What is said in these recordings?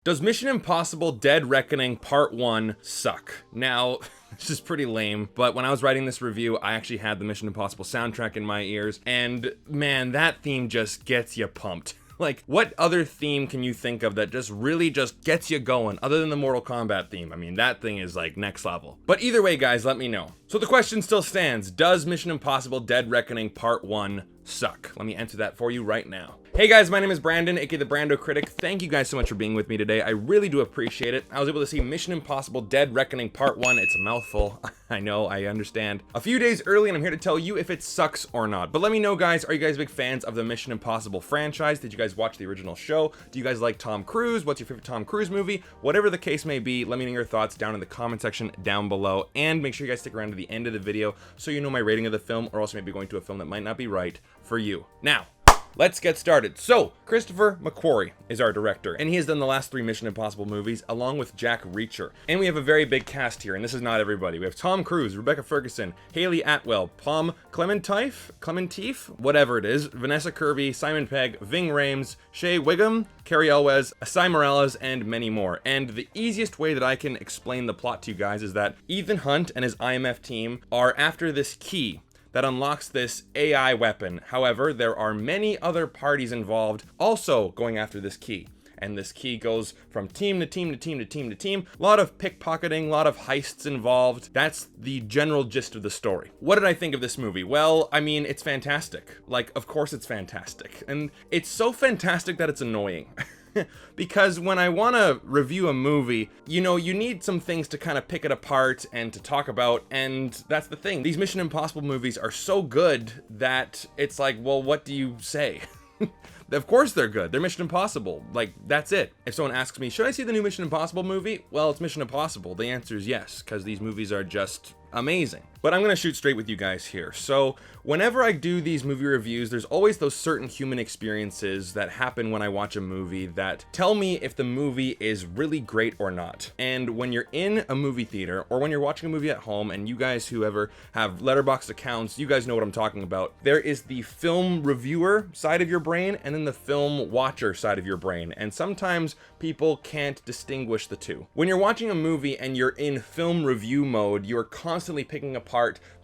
Does Mission Impossible Dead Reckoning Part 1 suck? Now, this is pretty lame, but when I was writing this review, I actually had the Mission Impossible soundtrack in my ears, and man, that theme just gets you pumped. Like, what other theme can you think of that just really just gets you going, other than the Mortal Kombat theme? I mean, that thing is like next level. But either way, guys, let me know. So the question still stands, does Mission Impossible Dead Reckoning Part 1 suck? Let me answer that for you right now. Hey guys, my name is Brandon, aka the BrandoCritic. Thank you guys so much for being with me today. I really do appreciate it. I was able to see Mission Impossible Dead Reckoning Part 1. It's a mouthful. I know, I understand. A few days early, and I'm here to tell you if it sucks or not. But let me know, guys, are you guys big fans of the Mission Impossible franchise? Did you guys watch the original show? Do you guys like Tom Cruise? What's your favorite Tom Cruise movie? Whatever the case may be, let me know your thoughts down in the comment section down below. And make sure you guys stick around to the end of the video so you know my rating of the film, or else maybe going to a film that might not be right for you. Now, let's get started. So, Christopher McQuarrie is our director, and he has done the last 3 Mission Impossible movies, along with Jack Reacher. And we have a very big cast here, and this is not everybody. We have Tom Cruise, Rebecca Ferguson, Hayley Atwell, Pom Klementieff, whatever it is, Vanessa Kirby, Simon Pegg, Ving Rhames, Shea Wiggum, Carrie Elwes, Esai Morales, and many more. And the easiest way that I can explain the plot to you guys is that Ethan Hunt and his IMF team are after this key that unlocks this AI weapon. However, there are many other parties involved also going after this key. And this key goes from team to team to team to team to team. A lot of pickpocketing, a lot of heists involved. That's the general gist of the story. What did I think of this movie? Well, I mean, it's fantastic. Like, of course it's fantastic. And it's so fantastic that it's annoying. Because when I want to review a movie, you know, you need some things to kind of pick it apart and to talk about, and that's the thing. These Mission Impossible movies are so good that it's like, well, what do you say? Of course they're good. They're Mission Impossible. Like, that's it. If someone asks me, should I see the new Mission Impossible movie? Well, it's Mission Impossible. The answer is yes, because these movies are just amazing. But I'm gonna shoot straight with you guys here. So whenever I do these movie reviews, there's always those certain human experiences that happen when I watch a movie that tell me if the movie is really great or not. And when you're in a movie theater, or when you're watching a movie at home, and you guys who ever have Letterboxd accounts, you guys know what I'm talking about. There is the film reviewer side of your brain, and then the film watcher side of your brain. And sometimes people can't distinguish the two. When you're watching a movie and you're in film review mode, you're constantly picking apart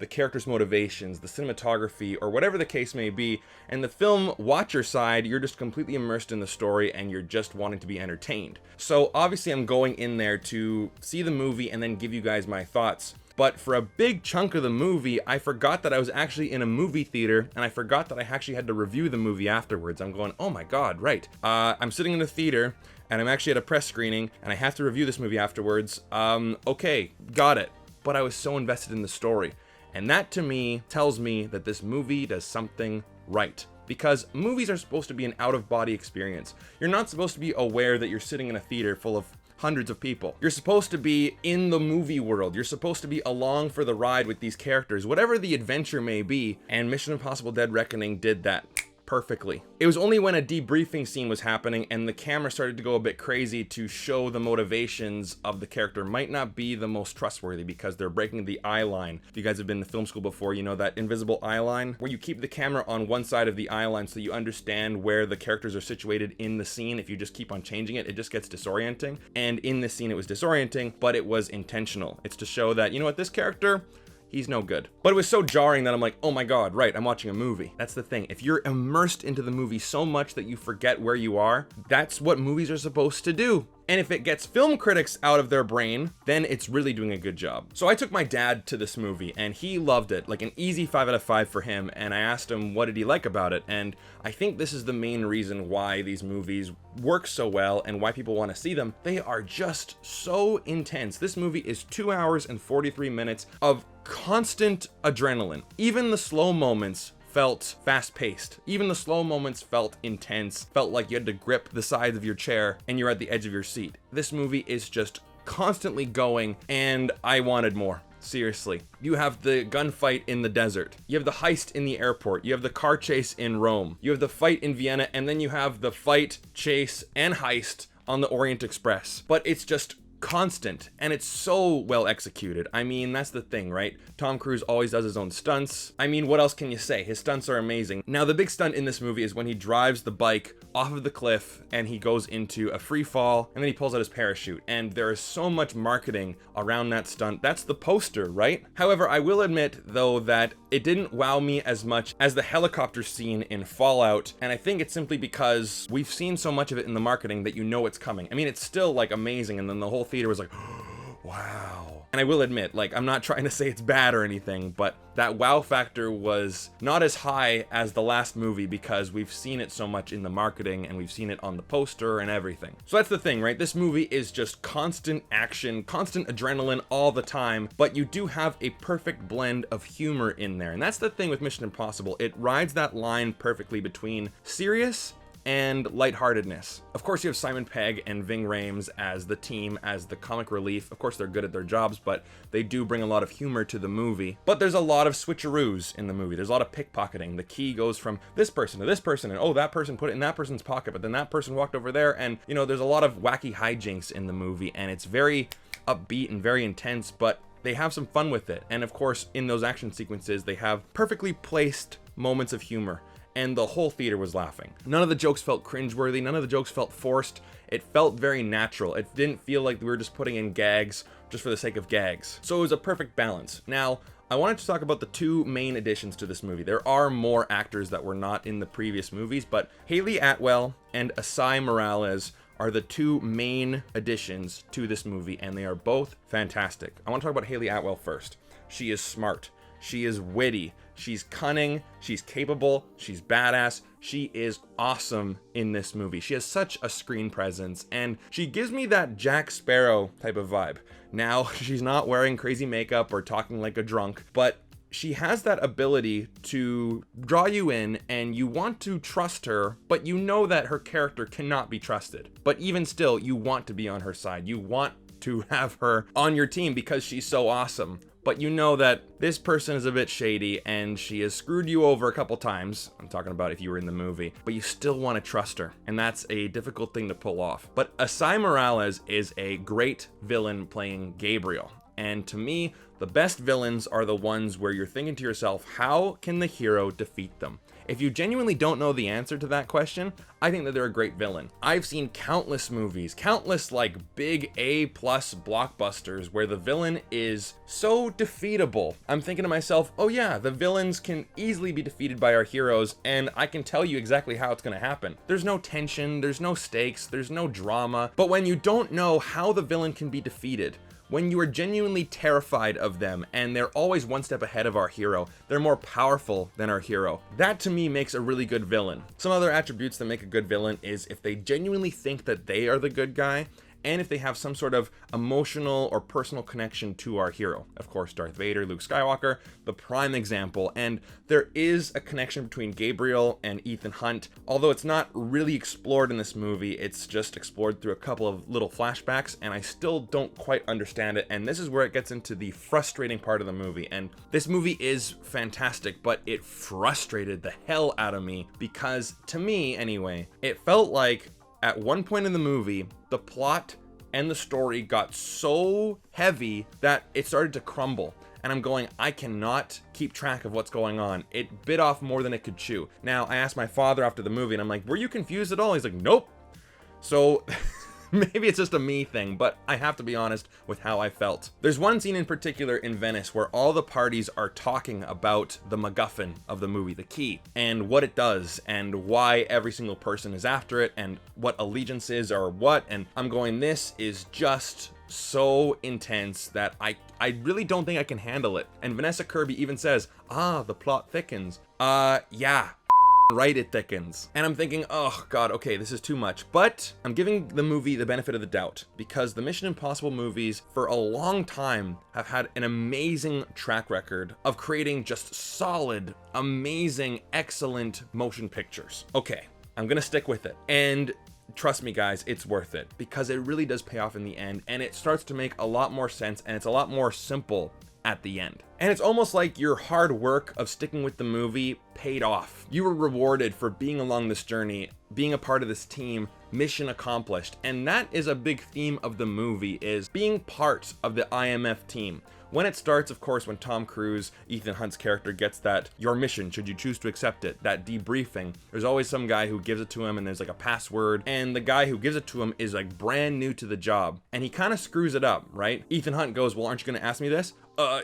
the character's motivations, the cinematography, or whatever the case may be. And the film watcher side, you're just completely immersed in the story and you're just wanting to be entertained. So obviously I'm going in there to see the movie and then give you guys my thoughts. But for a big chunk of the movie, I forgot that I was actually in a movie theater, and I forgot that I actually had to review the movie afterwards. I'm going, oh my god, right. I'm sitting in the theater, and I'm actually at a press screening, and I have to review this movie afterwards. Okay, got it. But I was so invested in the story. And that to me tells me that this movie does something right. Because movies are supposed to be an out-of-body experience. You're not supposed to be aware that you're sitting in a theater full of hundreds of people. You're supposed to be in the movie world. You're supposed to be along for the ride with these characters, whatever the adventure may be. And Mission Impossible Dead Reckoning did that perfectly. It was only when a debriefing scene was happening and the camera started to go a bit crazy to show the motivations of the character might not be the most trustworthy, because they're breaking the eye line. If you guys have been to film school before, you know that invisible eye line where you keep the camera on one side of the eye line so you understand where the characters are situated in the scene. If you just keep on changing it, it just gets disorienting. And in this scene it was disorienting, but it was intentional. It's to show that, you know what, this character, he's no good. But it was so jarring that I'm like, oh my god, right, I'm watching a movie. That's the thing. If you're immersed into the movie so much that you forget where you are, that's what movies are supposed to do. And if it gets film critics out of their brain, then it's really doing a good job. So I took my dad to this movie and he loved it, like an easy 5 out of 5 for him. And I asked him, what did he like about it? And I think this is the main reason why these movies work so well and why people want to see them. They are just so intense. This movie is 2 hours and 43 minutes of constant adrenaline. Even the slow moments felt fast-paced. Even the slow moments felt intense, felt like you had to grip the sides of your chair and you're at the edge of your seat. This movie is just constantly going, and I wanted more. Seriously. You have the gunfight in the desert. You have the heist in the airport. You have the car chase in Rome. You have the fight in Vienna, and then you have the fight, chase, and heist on the Orient Express. But it's just constant, and it's so well executed. I mean, that's the thing, right? Tom Cruise always does his own stunts. I mean, what else can you say? His stunts are amazing. Now, the big stunt in this movie is when he drives the bike off of the cliff and he goes into a free fall and then he pulls out his parachute. And there is so much marketing around that stunt. That's the poster, right? However, I will admit though that it didn't wow me as much as the helicopter scene in Fallout. And I think it's simply because we've seen so much of it in the marketing that you know it's coming. I mean, it's still like amazing. And then the whole theater was like, wow. And I will admit, like, I'm not trying to say it's bad or anything, but that wow factor was not as high as the last movie because we've seen it so much in the marketing and we've seen it on the poster and everything. So that's the thing, right? This movie is just constant action, constant adrenaline all the time, but you do have a perfect blend of humor in there. And that's the thing with Mission Impossible. It rides that line perfectly between serious and lightheartedness. Of course, you have Simon Pegg and Ving Rhames as the team, as the comic relief. Of course, they're good at their jobs, but they do bring a lot of humor to the movie. But there's a lot of switcheroos in the movie. There's a lot of pickpocketing. The key goes from this person to this person, and oh, that person put it in that person's pocket, but then that person walked over there, and you know, there's a lot of wacky hijinks in the movie, and it's very upbeat and very intense, but they have some fun with it. And of course, in those action sequences, they have perfectly placed moments of humor. And the whole theater was laughing. None of the jokes felt cringeworthy. None of the jokes felt forced. It felt very natural. It didn't feel like we were just putting in gags just for the sake of gags. So it was a perfect balance. Now, I wanted to talk about the two main additions to this movie. There are more actors that were not in the previous movies, but Hayley Atwell and Esai Morales are the two main additions to this movie, and they are both fantastic. I want to talk about Hayley Atwell first. She is smart. She is witty. She's cunning, she's capable, she's badass, she is awesome in this movie. She has such a screen presence, and she gives me that Jack Sparrow type of vibe. Now, she's not wearing crazy makeup or talking like a drunk, but she has that ability to draw you in and you want to trust her, but you know that her character cannot be trusted. But even still, you want to be on her side. You want to have her on your team because she's so awesome. But you know that this person is a bit shady and she has screwed you over a couple times. I'm talking about if you were in the movie, but you still want to trust her. And that's a difficult thing to pull off. But Esai Morales is a great villain playing Gabriel. And to me, the best villains are the ones where you're thinking to yourself, how can the hero defeat them? If you genuinely don't know the answer to that question, I think that they're a great villain. I've seen countless movies, countless like big A+ blockbusters where the villain is so defeatable. I'm thinking to myself, oh yeah, the villains can easily be defeated by our heroes, and I can tell you exactly how it's gonna happen. There's no tension, there's no stakes, there's no drama. But when you don't know how the villain can be defeated, when you are genuinely terrified of them and they're always one step ahead of our hero, they're more powerful than our hero, that to me makes a really good villain. Some other attributes that make a good villain is if they genuinely think that they are the good guy, and if they have some sort of emotional or personal connection to our hero. Of course, Darth Vader, Luke Skywalker, the prime example. And there is a connection between Gabriel and Ethan Hunt. Although it's not really explored in this movie, it's just explored through a couple of little flashbacks, and I still don't quite understand it. And this is where it gets into the frustrating part of the movie. And this movie is fantastic, but it frustrated the hell out of me because, to me anyway, it felt like at one point in the movie, the plot and the story got so heavy that it started to crumble. And I'm going, I cannot keep track of what's going on. It bit off more than it could chew. Now, I asked my father after the movie, and I'm like, were you confused at all? He's like, nope. So maybe it's just a me thing, but I have to be honest with how I felt. There's one scene in particular in Venice where all the parties are talking about the MacGuffin of the movie, the key, and what it does, and why every single person is after it, and what allegiances are what, and I'm going, this is just so intense that I really don't think I can handle it. And Vanessa Kirby even says, the plot thickens. Yeah. Right, it thickens. And I'm thinking, oh god, okay, this is too much. But I'm giving the movie the benefit of the doubt because the Mission Impossible movies for a long time have had an amazing track record of creating just solid, amazing, excellent motion pictures. Okay, I'm gonna stick with it. And trust me guys, it's worth it because it really does pay off in the end, and it starts to make a lot more sense, and it's a lot more simple at the end. And it's almost like your hard work of sticking with the movie paid off. You were rewarded for being along this journey, being a part of this team, mission accomplished. And that is a big theme of the movie, is being part of the IMF team. When it starts, of course, when Tom Cruise, Ethan Hunt's character, gets that "your mission, should you choose to accept it," that debriefing, there's always some guy who gives it to him and there's like a password, and the guy who gives it to him is like brand new to the job, and he kind of screws it up, right? Ethan Hunt goes, "Well, aren't you going to ask me this?"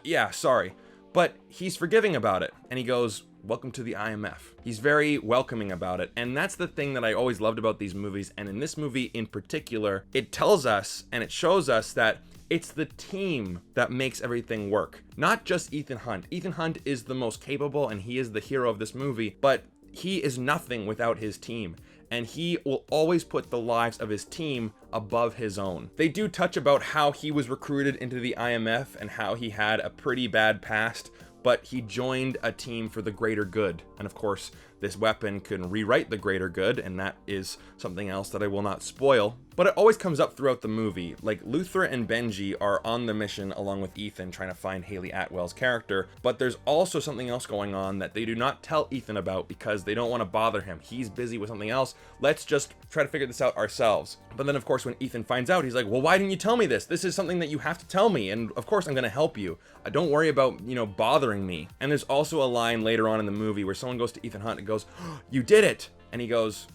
Yeah, sorry. But he's forgiving about it, and he goes, "Welcome to the IMF." He's very welcoming about it, and that's the thing that I always loved about these movies, and in this movie in particular, it tells us and it shows us that it's the team that makes everything work, not just Ethan Hunt. Ethan Hunt is the most capable and he is the hero of this movie, but he is nothing without his team, and he will always put the lives of his team above his own. They do touch about how he was recruited into the IMF and how he had a pretty bad past, but he joined a team for the greater good. And of course, this weapon can rewrite the greater good, and that is something else that I will not spoil. But it always comes up throughout the movie. Like, Luther and Benji are on the mission along with Ethan trying to find Hayley Atwell's character, but there's also something else going on that they do not tell Ethan about because they don't want to bother him. He's busy with something else. Let's just try to figure this out ourselves. But then of course when Ethan finds out, he's like, "Well, why didn't you tell me this? This is something that you have to tell me, and of course I'm going to help you. Don't worry about, bothering me." And there's also a line later on in the movie where someone goes to Ethan Hunt and goes, "Oh, you did it." And he goes,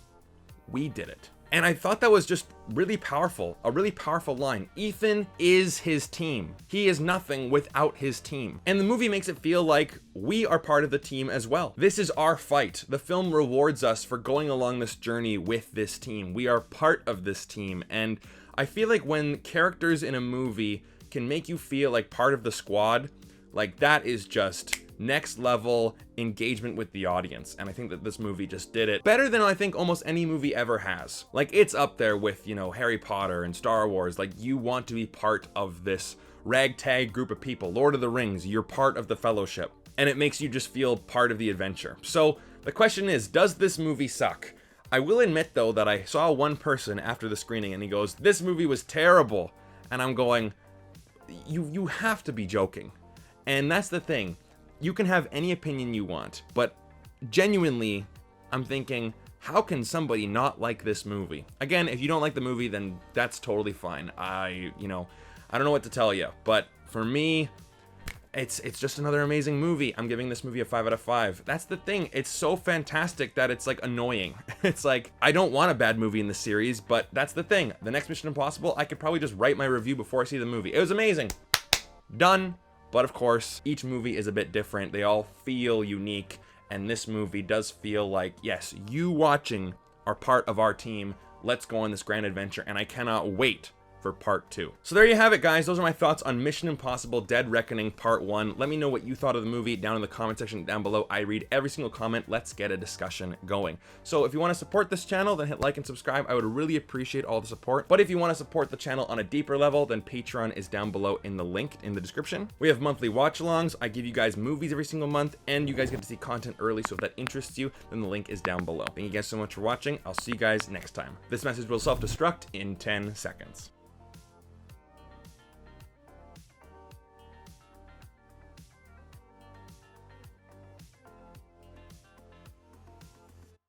"We did it." And I thought that was just really powerful, a really powerful line. Ethan is his team. He is nothing without his team. And the movie makes it feel like we are part of the team as well. This is our fight. The film rewards us for going along this journey with this team. We are part of this team. And I feel like when characters in a movie can make you feel like part of the squad, like that is just next level engagement with the audience, and I think that this movie just did it better than I think almost any movie ever has. Like, it's up there with, Harry Potter and Star Wars. Like, you want to be part of this ragtag group of people. Lord of the Rings, you're part of the Fellowship, and it makes you just feel part of the adventure. So the question is, does this movie suck? I will admit though that I saw one person after the screening and he goes, "This movie was terrible," and I'm going, you have to be joking. And that's the thing. You can have any opinion you want, but genuinely, I'm thinking, how can somebody not like this movie? Again, if you don't like the movie, then that's totally fine. I don't know what to tell you, but for me, it's just another amazing movie. I'm giving this movie a 5 out of 5. That's the thing. It's so fantastic that it's like annoying. It's like, I don't want a bad movie in the series, but that's the thing. The next Mission Impossible, I could probably just write my review before I see the movie. It was amazing. Done. But of course, each movie is a bit different. They all feel unique, and this movie does feel like, yes, you watching are part of our team. Let's go on this grand adventure, and I cannot wait for part 2. So there you have it, guys. Those are my thoughts on Mission Impossible Dead Reckoning Part 1. Let me know what you thought of the movie down in the comment section down below. I read every single comment. Let's get a discussion going. So if you want to support this channel, then hit like and subscribe. I would really appreciate all the support. But if you want to support the channel on a deeper level, then Patreon is down below in the link in the description. We have monthly watch-alongs. I give you guys movies every single month, and you guys get to see content early. So if that interests you, then the link is down below. Thank you guys so much for watching. I'll see you guys next time. This message will self-destruct in 10 seconds.